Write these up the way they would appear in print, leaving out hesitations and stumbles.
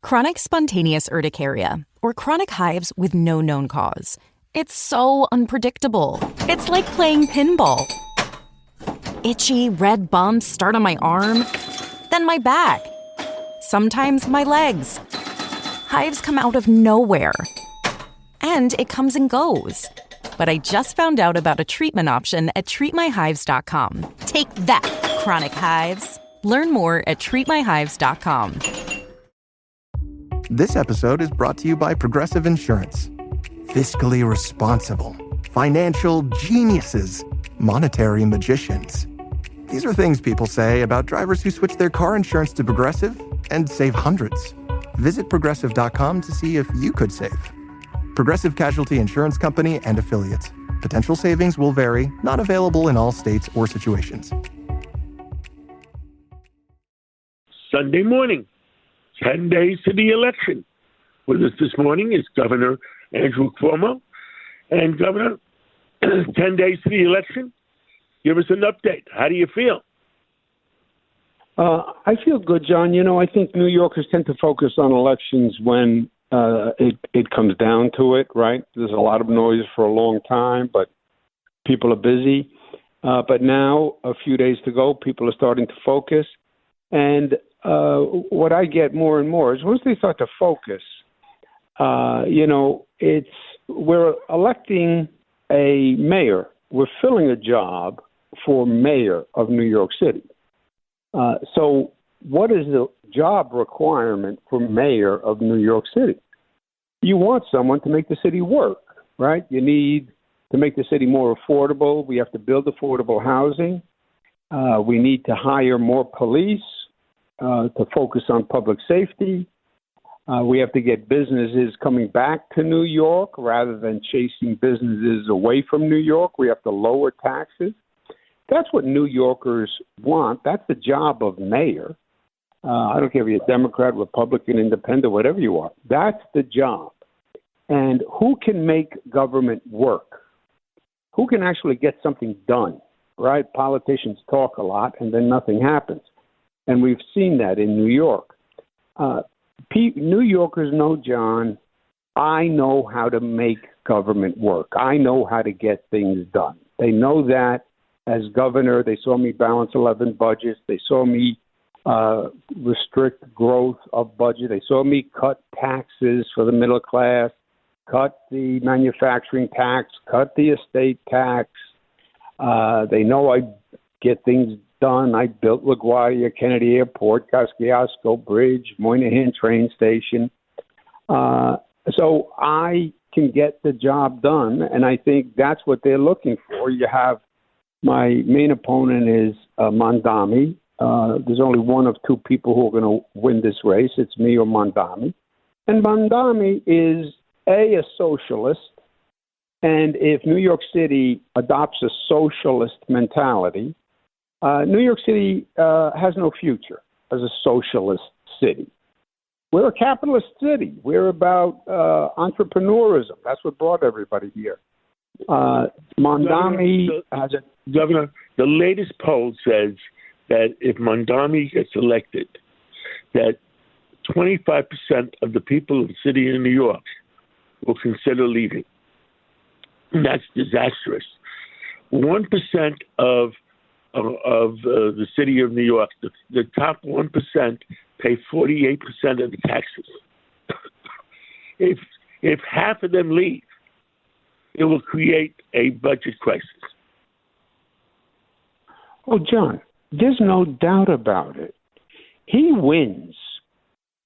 Chronic spontaneous urticaria, or chronic hives with no known cause. It's so unpredictable. It's like playing pinball. Itchy, red bumps start on my arm, then my back. Sometimes my legs. Hives come out of nowhere. And it comes and goes. But I just found out about a treatment option at treatmyhives.com. Take that, chronic hives. Learn more at treatmyhives.com. This episode is brought to you by Progressive Insurance. Fiscally responsible, financial geniuses, monetary magicians. These are things people say about drivers who switch their car insurance to Progressive and save hundreds. Visit Progressive.com to see if you could save. Progressive Casualty Insurance Company and Affiliates. Potential savings will vary, not available in all states or situations. Sunday morning, 10 days to the election. With us this morning is Governor Andrew Cuomo. And Governor, 10 days to the election, give us an update. How do you feel? I feel good, John. You know, I think New Yorkers tend to focus on elections when it comes down to it, right? There's a lot of noise for a long time, but people are busy. But now, a few days to go, people are starting to focus. And what I get more and more is once they start to focus, we're electing a mayor. We're filling a job for mayor of New York City. So what is the job requirement for mayor of New York City? You want someone to make the city work, right? You need to make the city more affordable. We have to build affordable housing. We need to hire more police to focus on public safety. We have to get businesses coming back to New York rather than chasing businesses away from New York. We have to lower taxes. That's what New Yorkers want. That's the job of mayor. I don't care if you're a Democrat, Republican, Independent, whatever you are. That's the job. And who can make government work? Who can actually get something done, right? Politicians talk a lot and then nothing happens. And we've seen that in New York. New Yorkers know, John, I know how to make government work. I know how to get things done. They know that. As governor, they saw me balance 11 budgets. They saw me restrict growth of budget. They saw me cut taxes for the middle class, cut the manufacturing tax, cut the estate tax. They know I get things done. I built LaGuardia Kennedy Airport, Kosciuszko Bridge, Moynihan train station. So I can get the job done, and I think that's what they're looking for. You have my main opponent is Mondami. There's only one of two people who are going to win this race. It's me or Mondami. And Mondami is, a socialist. And if New York City adopts a socialist mentality, New York City has no future as a socialist city. We're a capitalist city. We're about entrepreneurism. That's what brought everybody here. Mondami has a... Governor, the latest poll says that if Mondami gets elected, that 25% of the people of the city of New York will consider leaving. And that's disastrous. 1% of the city of New York, the top 1% pay 48% of the taxes. If half of them leave, it will create a budget crisis. Oh, John, there's no doubt about it. He wins.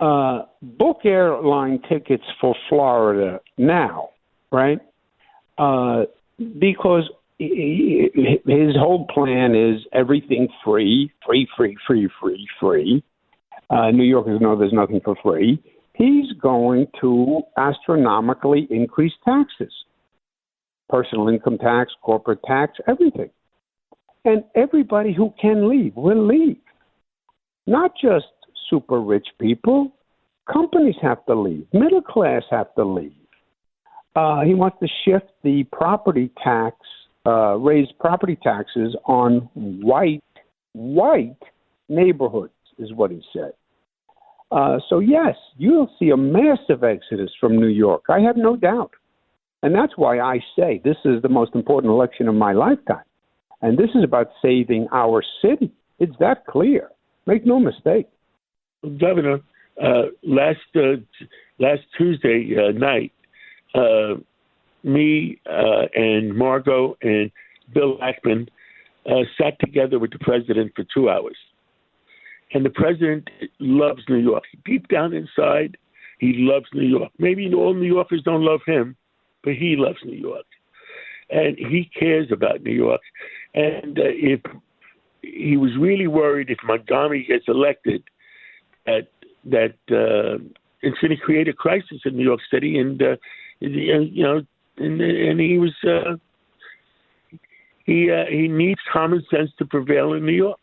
Book airline tickets for Florida now, right? Because his whole plan is everything free. New Yorkers know there's nothing for free. He's going to astronomically increase taxes. Personal income tax, corporate tax, everything. And everybody who can leave will leave. Not just super rich people. Companies have to leave. Middle class have to leave. He wants to shift the property tax, raise property taxes on white neighborhoods, is what he said. So, yes, you'll see a massive exodus from New York. I have no doubt. And that's why I say this is the most important election of my lifetime. And this is about saving our city. It's that clear. Make no mistake. Governor, last Tuesday night, me and Margot and Bill Ackman sat together with the president for 2 hours. And the president loves New York. Deep down inside, he loves New York. Maybe all New Yorkers don't love him, but he loves New York. And he cares about New York. And if he was really worried if Montgomery gets elected, that it's going to create a crisis in New York City, and he was he needs common sense to prevail in New York.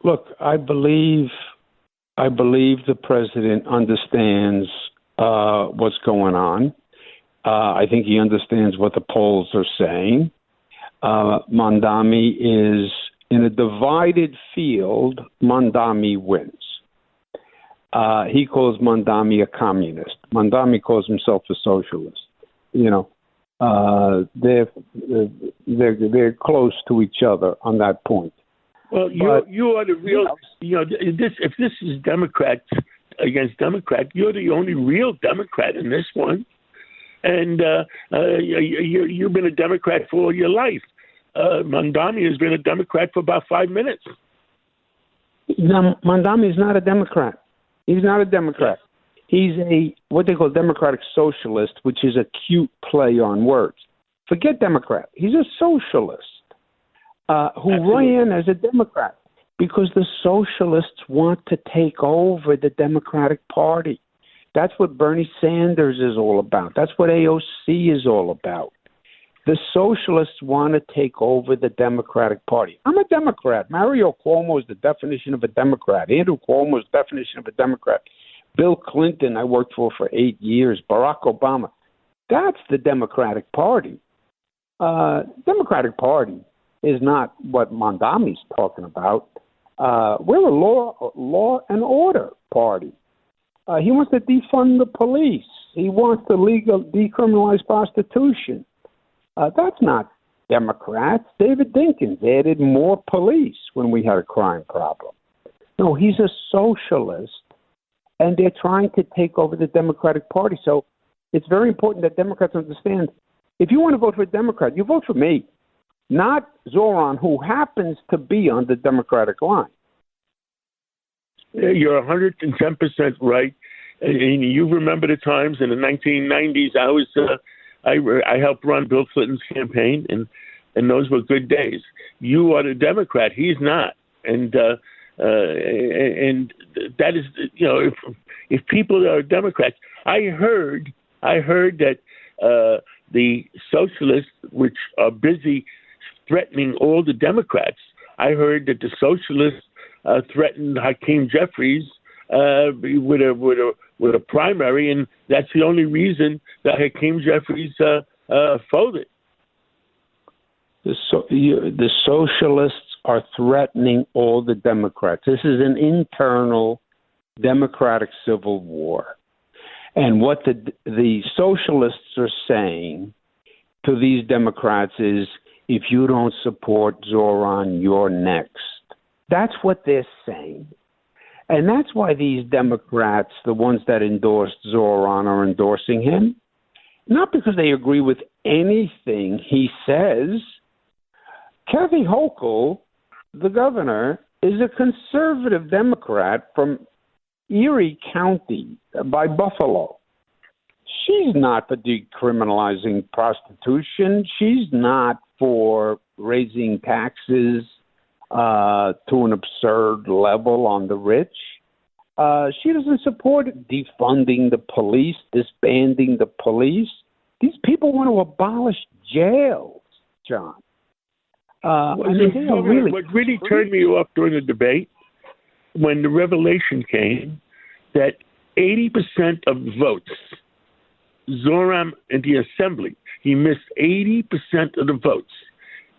Look, I believe the president understands what's going on. I think he understands what the polls are saying. Mondami is in a divided field. Mondami wins. He calls Mondami a communist. Mondami calls himself a socialist. They're close to each other on that point. Well, you are the real. If this is Democrats against Democrat, you're the only real Democrat in this one, and you've been a Democrat for all your life. Mondami has been a Democrat for about 5 minutes. No, Mondami is not a Democrat. He's not a Democrat. He's what they call Democratic Socialist, which is a cute play on words. Forget Democrat. He's a socialist who ran as a Democrat because the socialists want to take over the Democratic Party. That's what Bernie Sanders is all about. That's what AOC is all about. The socialists want to take over the Democratic Party. I'm a Democrat. Mario Cuomo is the definition of a Democrat. Andrew Cuomo is the definition of a Democrat. Bill Clinton, I worked for 8 years. Barack Obama. That's the Democratic Party. Democratic Party is not what Mondami's talking about. We're a law and order party. He wants to defund the police. He wants to decriminalize prostitution. That's not Democrats. David Dinkins added more police when we had a crime problem. No, he's a socialist, and they're trying to take over the Democratic Party. So it's very important that Democrats understand, if you want to vote for a Democrat, you vote for me, not Zoran, who happens to be on the Democratic line. You're 110% right. And you remember the times in the 1990s, I helped run Bill Clinton's campaign, and those were good days. You are the Democrat. He's not. And that is, if people are Democrats, I heard that the socialists, which are busy threatening all the Democrats, I heard that the socialists threatened Hakeem Jeffries with a primary, and that's the only reason that Hakeem Jeffries folded. The socialists are threatening all the Democrats. This is an internal Democratic civil war. And what the socialists are saying to these Democrats is, if you don't support Zoran, you're next. That's what they're saying. And that's why these Democrats, the ones that endorsed Zoran, are endorsing him. Not because they agree with anything he says. Kathy Hochul, the governor, is a conservative Democrat from Erie County by Buffalo. She's not for decriminalizing prostitution. She's not for raising taxes to an absurd level on the rich. She doesn't support defunding the police, disbanding the police. These people want to abolish jails, John. What really turned me off during the debate, when the revelation came that 80% of the votes, Zoran in the assembly, he missed 80% of the votes.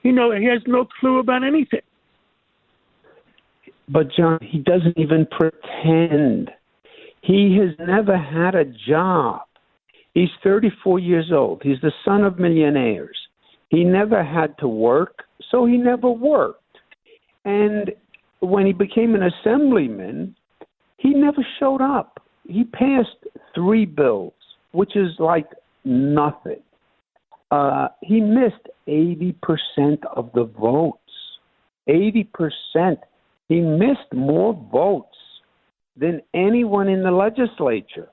He has no clue about anything. But, John, he doesn't even pretend. He has never had a job. He's 34 years old. He's the son of millionaires. He never had to work, so he never worked. And when he became an assemblyman, he never showed up. He passed 3 bills, which is like nothing. He missed 80% of the votes. 80%. He missed more votes than anyone in the legislature.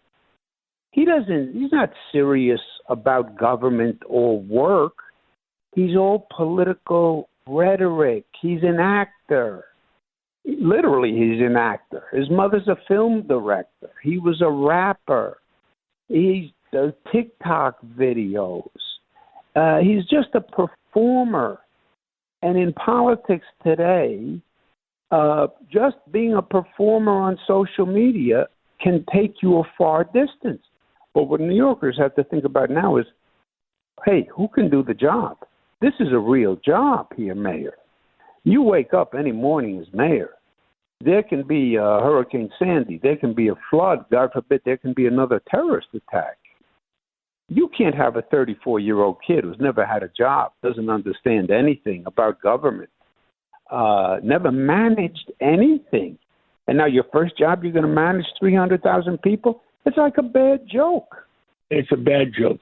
He's not serious about government or work. He's all political rhetoric. He's an actor. Literally, he's an actor. His mother's a film director. He was a rapper. He does TikTok videos. He's just a performer. And in politics today, just being a performer on social media can take you a far distance. But what New Yorkers have to think about now is, hey, who can do the job? This is a real job here, Mayor. You wake up any morning as mayor. There can be a Hurricane Sandy. There can be a flood. God forbid, there can be another terrorist attack. You can't have a 34-year-old kid who's never had a job, doesn't understand anything about government, never managed anything. And now your first job, you're going to manage 300,000 people? It's like a bad joke. It's a bad joke.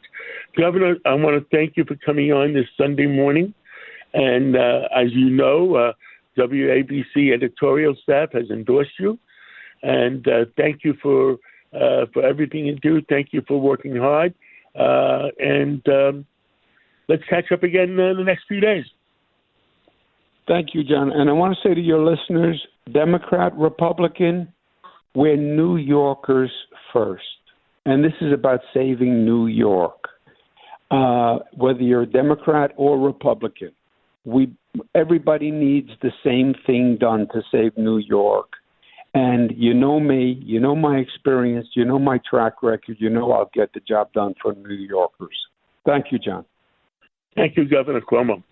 Governor, I want to thank you for coming on this Sunday morning. And as you know, WABC editorial staff has endorsed you. And thank you for everything you do. Thank you for working hard. And let's catch up again in the next few days. Thank you, John. And I want to say to your listeners, Democrat, Republican, we're New Yorkers first. And this is about saving New York. Whether you're a Democrat or Republican, everybody needs the same thing done to save New York. And you know me, you know my experience, you know my track record, you know I'll get the job done for New Yorkers. Thank you, John. Thank you, Governor Cuomo.